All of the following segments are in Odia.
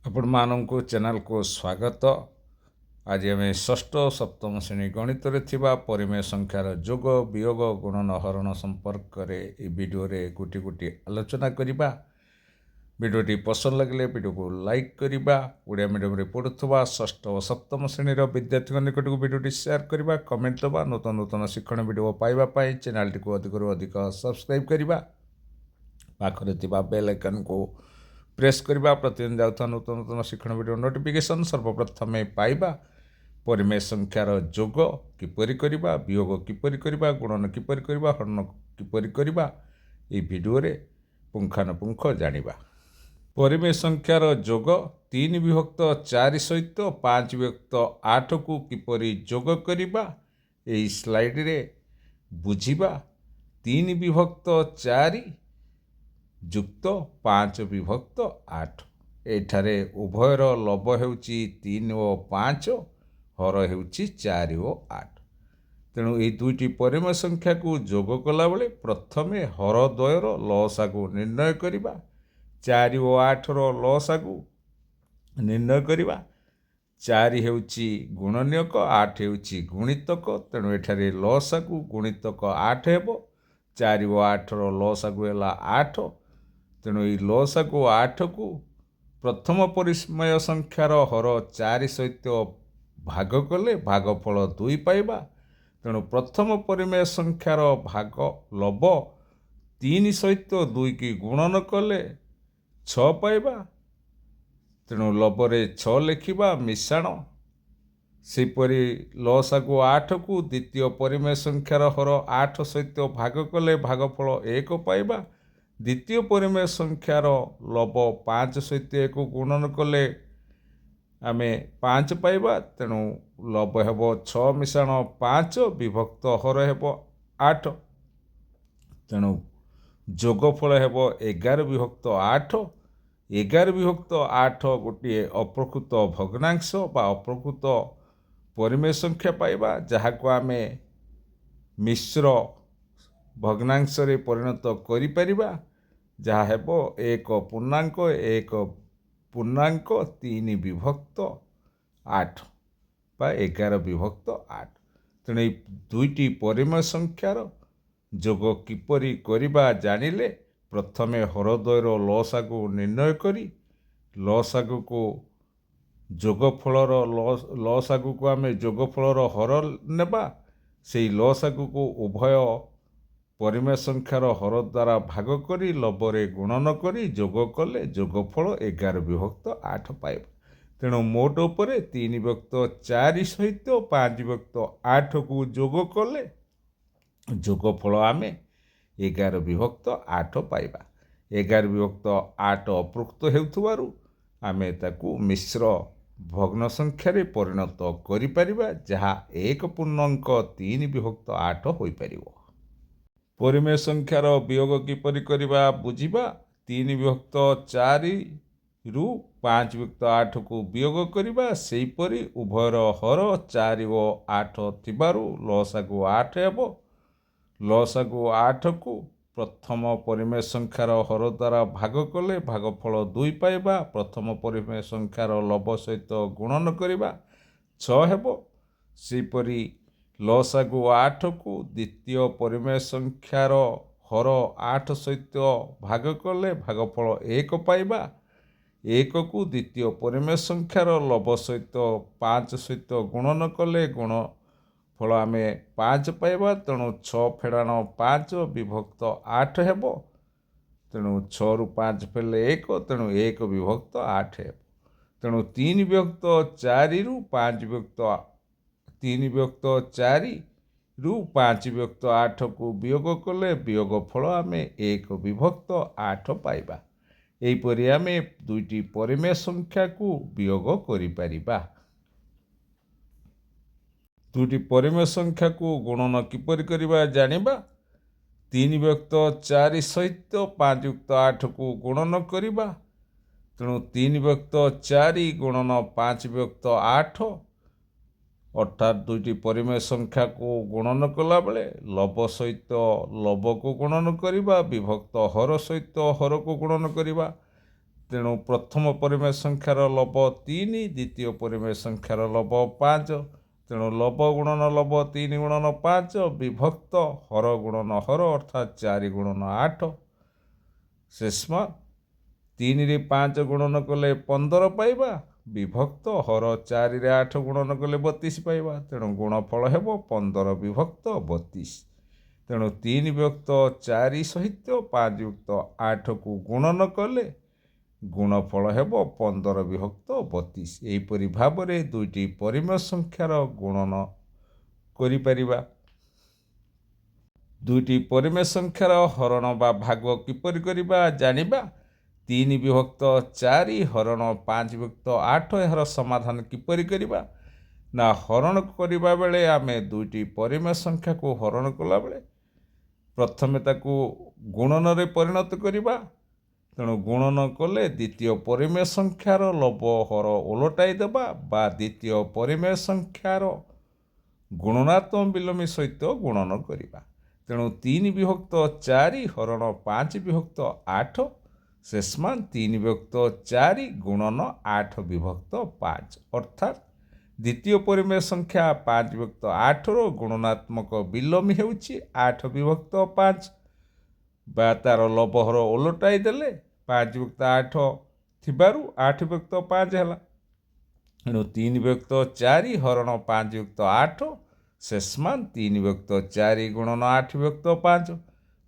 ଆପଣମାନଙ୍କୁ ଚ୍ୟାନେଲକୁ ସ୍ୱାଗତ। ଆଜି ଆମେ ଷଷ୍ଠ ଓ ସପ୍ତମ ଶ୍ରେଣୀ ଗଣିତରେ ଥିବା ପରିମେୟ ସଂଖ୍ୟାର ଯୋଗ ବିୟୋଗ ଗୁଣନ ହରଣ ସମ୍ପର୍କରେ ଏହି ଭିଡ଼ିଓରେ ଗୋଟି ଗୋଟି ଆଲୋଚନା କରିବା। ଭିଡ଼ିଓଟି ପସନ୍ଦ ଲାଗିଲେ ଭିଡ଼ିଓକୁ ଲାଇକ୍ କରିବା। ଓଡ଼ିଆ ମିଡ଼ିୟମରେ ପଢ଼ୁଥିବା ଷଷ୍ଠ ଓ ସପ୍ତମ ଶ୍ରେଣୀର ବିଦ୍ୟାର୍ଥୀଙ୍କ ନିକଟକୁ ଭିଡ଼ିଓଟି ସେୟାର କରିବା, କମେଣ୍ଟ ଦେବା। ନୂତନ ନୂତନ ଶିକ୍ଷଣ ଭିଡ଼ିଓ ପାଇବା ପାଇଁ ଚ୍ୟାନେଲଟିକୁ ଅଧିକରୁ ଅଧିକ ସବସ୍କ୍ରାଇବ୍ କରିବା। ପାଖରେ ଥିବା ବେଲ୍ ଆଇକନ୍କୁ ପ୍ରେସ୍ କରିବା। ପ୍ରତିଦିନ ଯାଉଥିବା ନୂତନ ନୂତନ ଶିକ୍ଷଣ ଭିଡ଼ିଓ ନୋଟିଫିକେସନ୍ ସର୍ବପ୍ରଥମେ ପାଇବା। ପରିମେୟ ସଂଖ୍ୟାର ଯୋଗ କିପରି କରିବା, ବିୟୋଗ କିପରି କରିବା, ଗୁଣନ କିପରି କରିବା, ହରଣ କିପରି କରିବା, ଏହି ଭିଡ଼ିଓରେ ପୁଙ୍ଖାନୁପୁଙ୍ଖ ଜାଣିବା। ପରିମେୟ ସଂଖ୍ୟାର ଯୋଗ 3/4 ସହିତ 5/8କୁ କିପରି ଯୋଗ କରିବା, ଏହି ସ୍ଲାଇଡ଼ରେ ବୁଝିବା। 3/4 ଯୁକ୍ତ 5/8। ଏଠାରେ ଉଭୟର ଲବ ହେଉଛି 3 ଓ 5, ହର ହେଉଛି 4 ଓ 8। ତେଣୁ ଏହି ଦୁଇଟି ପରିମେୟ ସଂଖ୍ୟାକୁ ଯୋଗ କଲାବେଳେ ପ୍ରଥମେ ହର ଦ୍ୱୟର ଲସାଗୁ ନିର୍ଣ୍ଣୟ କରିବା। 4 ଓ 8ର ଲସାଗୁ ନିର୍ଣ୍ଣୟ କରିବା। 4 ହେଉଛି ଗୁଣନୀୟକ, 8 ହେଉଛି ଗୁଣିତକ। ତେଣୁ ଏଠାରେ ଲସାଗୁ ଗୁଣିତକ 8 ହେବ। 4 ଓ 8ର ଲସାଗୁ ହେଲା 8। ତେଣୁ ଏହି ଲସାଗୁ 8କୁ ପ୍ରଥମ ପରିମେୟ ସଂଖ୍ୟାର ହର 4 ସହିତ ଭାଗ କଲେ ଭାଗଫଳ 2 ପାଇବା। ତେଣୁ ପ୍ରଥମ ପରିମେୟ ସଂଖ୍ୟାର ଭାଗ ଲବ 3 ସହିତ 2 ଗୁଣନ କଲେ 6 ପାଇବା। ତେଣୁ ଲବରେ 6 ଲେଖିବା ମିଶାଣ। ସେହିପରି ଲସାଗୁ 8କୁ ଦ୍ୱିତୀୟ ପରିମେୟ ସଂଖ୍ୟାର ହର 8 ସହିତ ଭାଗ କଲେ ଭାଗଫଳ 1 ପାଇବା। ଦ୍ୱିତୀୟ ପରିମେୟ ସଂଖ୍ୟାର ଲବ 5 ସହିତ 1 ଗୁଣନ କଲେ ଆମେ 5 ପାଇବା। ତେଣୁ ଲବ ହେବ 6 ମିଶାଣ 5 ବିଭକ୍ତ ହର ହେବ 8। ତେଣୁ ଯୋଗଫଳ ହେବ 11/8। 11/8 ଗୋଟିଏ ଅପ୍ରକୃତ ଭଗ୍ନାଂଶ ବା ଅପ୍ରକୃତ ପରିମେୟ ସଂଖ୍ୟା ପାଇବା, ଯାହାକୁ ଆମେ ମିଶ୍ର ଭଗ୍ନାଂଶରେ ପରିଣତ କରିପାରିବା, ଯାହା ହେବ 1.3/8 ବା 11/8। ତେଣୁ ଏହି ଦୁଇଟି ପରିମେୟ ସଂଖ୍ୟାର ଯୋଗ କିପରି କରିବା ଜାଣିଲେ ପ୍ରଥମେ ହରଦ୍ୱୟର ଲସାଗୁ ନିର୍ଣ୍ଣୟ କରି ଲସାଗୁକୁ ଲସାଗୁକୁ ଆମେ ଯୋଗଫଳର ହର ନେବା। ସେହି ଲସାଗୁକୁ ଉଭୟ ପରିମେୟ ସଂଖ୍ୟାର ହର ଦ୍ୱାରା ଭାଗ କରି ଲବରେ ଗୁଣନ କରି ଯୋଗ କଲେ ଯୋଗଫଳ 11/8 ପାଇବା। ତେଣୁ ମୋଟ ଉପରେ 3/4 ସହିତ 5/8କୁ ଯୋଗ କଲେ ଯୋଗଫଳ ଆମେ 11/8 ପାଇବା। 11/8 ଅପ୍ରକୃତ ହେଉଥିବାରୁ ଆମେ ତାକୁ ମିଶ୍ର ଭଗ୍ନ ସଂଖ୍ୟାରେ ପରିଣତ କରିପାରିବା, ଯାହା 1.3/8 ହୋଇପାରିବ। ପରିମେୟ ସଂଖ୍ୟାର ବିୟୋଗ କିପରି କରିବା ବୁଝିବା। 3/4ରୁ 5/8କୁ ବିୟୋଗ କରିବା। ସେହିପରି ଉଭୟର ହର 4 ଓ 8 ଥିବାରୁ ଲସାଗୁ 8 ହେବ। ଲସାଗୁ 8କୁ ପ୍ରଥମ ପରିମେୟ ସଂଖ୍ୟାର ହର ଦ୍ୱାରା ଭାଗ କଲେ ଭାଗଫଳ 2 ପାଇବା। ପ୍ରଥମ ପରିମେୟ ସଂଖ୍ୟାର ଲବ ସହିତ ଗୁଣନ କରିବା 6 ହେବ। ସେହିପରି ଲସାଗୁ 8କୁ ଦ୍ୱିତୀୟ ପରିମେୟ ସଂଖ୍ୟାର ହର 8 ସହିତ ଭାଗ କଲେ ଭାଗଫଳ 1 ପାଇବା। 1କୁ ଦ୍ୱିତୀୟ ପରିମେୟ ସଂଖ୍ୟାର ଲବ ସହିତ 5 ସହିତ ଗୁଣନ କଲେ ଗୁଣଫଳ ଆମେ 5 ପାଇବା। ତେଣୁ 6 ଫେଡ଼ାଣ 5 ବିଭକ୍ତ 8 ହେବ। ତେଣୁ 6ରୁ 5 ଫେରିଲେ 1, ତେଣୁ 1/8 ହେବ। ତେଣୁ 3/4ରୁ 5/8କୁ ବିୟୋଗ କଲେ ବିୟୋଗଫଳ ଆମେ 1/8 ପାଇବା। ଏହିପରି ଆମେ ଦୁଇଟି ପରିମେୟ ସଂଖ୍ୟାକୁ ବିୟୋଗ କରିପାରିବା। ଦୁଇଟି ପରିମେୟ ସଂଖ୍ୟାକୁ ଗୁଣନ କିପରି କରିବା ଜାଣିବା। 3/4 ସହିତ 5/8କୁ ଗୁଣନ କରିବା। ତେଣୁ 3/4 ଗୁଣନ 5/8, ଅର୍ଥାତ୍ ଦୁଇଟି ପରିମେୟ ସଂଖ୍ୟାକୁ ଗୁଣନ କଲାବେଳେ ଲବ ସହିତ ଲବକୁ ଗୁଣନ କରିବା, ବିଭକ୍ତ ହର ସହିତ ହରକୁ ଗୁଣନ କରିବା। ତେଣୁ ପ୍ରଥମ ପରିମେୟ ସଂଖ୍ୟାର ଲବ 3, ଦ୍ୱିତୀୟ ପରିମେୟ ସଂଖ୍ୟାର ଲବ 5। ତେଣୁ ଲବ ଗୁଣନ ଲବ 3 ଗୁଣନ 5 ବିଭକ୍ତ ହର ଗୁଣନ ହର ଅର୍ଥାତ୍ 4 ଗୁଣନ 8। ଶେଷମା 3ରେ 5 ଗୁଣନ କଲେ 15 ପାଇବା, ବିଭକ୍ତ ହର 4ରେ 8 ଗୁଣନ କଲେ 32 ପାଇବା। ତେଣୁ ଗୁଣଫଳ ହେବ 15 ବିଭକ୍ତ 32। ତେଣୁ 3 ବିଭକ୍ତ 4 ସହିତ 5 ଯୁକ୍ତ 8କୁ ଗୁଣନ କଲେ ଗୁଣଫଳ ହେବ 15 ବିଭକ୍ତ 32। ଏହିପରି ଭାବରେ ଦୁଇଟି ପରିମେୟ ସଂଖ୍ୟାର ଗୁଣନ କରିପାରିବା। ଦୁଇଟି ପରିମେୟ ସଂଖ୍ୟାର ହରଣ ବା ଭାଗ କିପରି କରିବା ଜାଣିବା। 3 ବିଭକ୍ତ 4 ହରଣ 5 ବିଭକ୍ତ 8 ଏହାର ସମାଧାନ କିପରି କରିବା ନା ହରଣ କରିବା ବେଳେ ଆମେ ଦୁଇଟି ପରିମେୟ ସଂଖ୍ୟାକୁ ହରଣ କଲାବେଳେ ପ୍ରଥମେ ତାକୁ ଗୁଣନରେ ପରିଣତ କରିବା। ତେଣୁ ଗୁଣନ କଲେ ଦ୍ୱିତୀୟ ପରିମେୟ ସଂଖ୍ୟାର ଲବ ହର ଓଲଟାଇ ଦେବା ବା ଦ୍ୱିତୀୟ ପରିମେୟ ସଂଖ୍ୟାର ଗୁଣନାତ୍ମକ ବିଲୋମୀ ସହିତ ଗୁଣନ କରିବା। ତେଣୁ 3 ବିଭକ୍ତ 4 ହରଣ 5 ବିଭକ୍ତ 8 ଶେଷମାନ 3 ବିଭକ୍ତ 4 ଗୁଣନ 8 ବିଭକ୍ତ 5 ଅର୍ଥାତ୍ ଦ୍ୱିତୀୟ ପରିମେୟ ସଂଖ୍ୟା 5 ବିଭକ୍ତ 8ର ଗୁଣନାତ୍ମକ ବିଲୋମୀ ହେଉଛି 8 ବିଭକ୍ତ 5 ବା ତାର ଲବହର ଓଲଟାଇ ଦେଲେ 5 ବିଭକ୍ତ 8 ଥିବାରୁ 8 ବିଭକ୍ତ 5 ହେଲା। ତେଣୁ 3 ବିଭକ୍ତ 4 ହରଣ 5 ବିଭକ୍ତ 8 ଶେଷମାନ 3 ବିଭକ୍ତ 4 ଗୁଣନ 8 ବିଭକ୍ତ 5।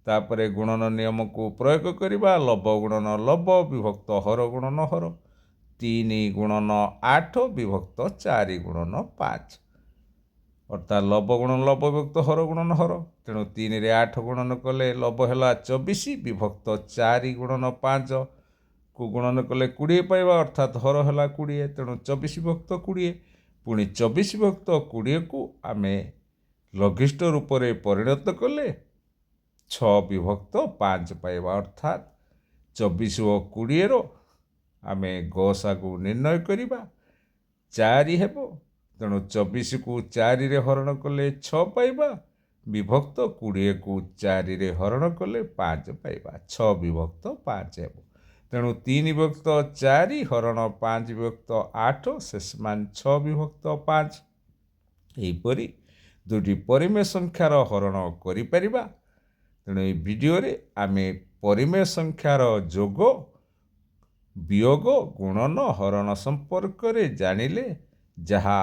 ତାପରେ ଗୁଣନ ନିୟମକୁ ପ୍ରୟୋଗ କରିବା। ଲବ ଗୁଣନ ଲବ ବିଭକ୍ତ ହର ଗୁଣନ ହର 3 ଗୁଣନ 8 ବିଭକ୍ତ 4 ଗୁଣନ 5 ଅର୍ଥାତ୍ ଲବ ଗୁଣନ ଲବ ବିଭକ୍ତ ହର ଗୁଣନ ହର। ତେଣୁ 3ରେ 8 ଗୁଣନ କଲେ ଲବ ହେଲା 24 ବିଭକ୍ତ 4 ଗୁଣନ 5 କୁ ଗୁଣନ କଲେ 20 ପାଇବା ଅର୍ଥାତ୍ ହର ହେଲା 20। ତେଣୁ 24 ବିଭକ୍ତ 20 ପୁଣି 24 ବିଭକ୍ତ 20କୁ ଆମେ ଲଘିଷ୍ଠ ରୂପରେ ପରିଣତ କଲେ 6 ବିଭକ୍ତ 5 ପାଇବା ଅର୍ଥାତ୍ 24 ଓ 20ର ଆମେ ଗସାକୁ ନିର୍ଣ୍ଣୟ କରିବା 4 ହେବ। ତେଣୁ 24କୁ 4ରେ ହରଣ କଲେ 6 ପାଇବା, ବିଭକ୍ତ 20କୁ 4ରେ ହରଣ କଲେ 5 ପାଇବା, 6 ବିଭକ୍ତ 5 ହେବ। ତେଣୁ 3 ବିଭକ୍ତ 4 ହରଣ 5 ବିଭକ୍ତ 8 ଶେଷମାନ 6 ବିଭକ୍ତ 5। ଏହିପରି ଦୁଇଟି ପରିମେୟ ସଂଖ୍ୟାର ହରଣ କରିପାରିବା। ତେଣୁ ଏହି ଭିଡ଼ିଓରେ ଆମେ ପରିମେୟ ସଂଖ୍ୟାର ଯୋଗ, ବିୟୋଗ, ଗୁଣନ, ହରଣ ସମ୍ପର୍କରେ ଜାଣିଲେ, ଯାହା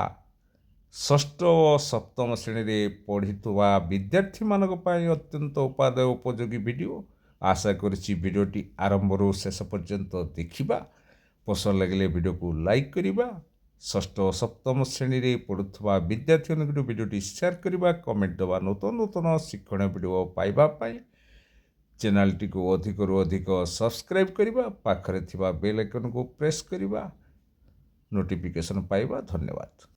ଷଷ୍ଠ ଓ ସପ୍ତମ ଶ୍ରେଣୀରେ ପଢ଼ିଥିବା ବିଦ୍ୟାର୍ଥୀମାନଙ୍କ ପାଇଁ ଅତ୍ୟନ୍ତ ଉପାଦେୟ ଉପଯୋଗୀ ଭିଡ଼ିଓ। ଆଶା କରିଛି ଭିଡ଼ିଓଟି ଆରମ୍ଭରୁ ଶେଷ ପର୍ଯ୍ୟନ୍ତ ଦେଖିବା। ପସନ୍ଦ ଲାଗିଲେ ଭିଡ଼ିଓକୁ ଲାଇକ୍ କରିବା। ଷଷ୍ଠ ଓ ସପ୍ତମ ଶ୍ରେଣୀରେ ପଢ଼ୁଥିବା ବିଦ୍ୟାର୍ଥୀମାନଙ୍କୁ ଭିଡ଼ିଓଟି ସେୟାର କରିବା, କମେଣ୍ଟ ଦେବା। ନୂତନ ଶିକ୍ଷଣୀୟ ଭିଡ଼ିଓ ପାଇବା ପାଇଁ ଚ୍ୟାନେଲଟିକୁ ଅଧିକରୁ ଅଧିକ ସବସ୍କ୍ରାଇବ୍ କରିବା, ପାଖରେ ଥିବା ବେଲ୍ ଆଇକନ୍କୁ ପ୍ରେସ୍ କରିବା, ନୋଟିଫିକେସନ୍ ପାଇବା। ଧନ୍ୟବାଦ।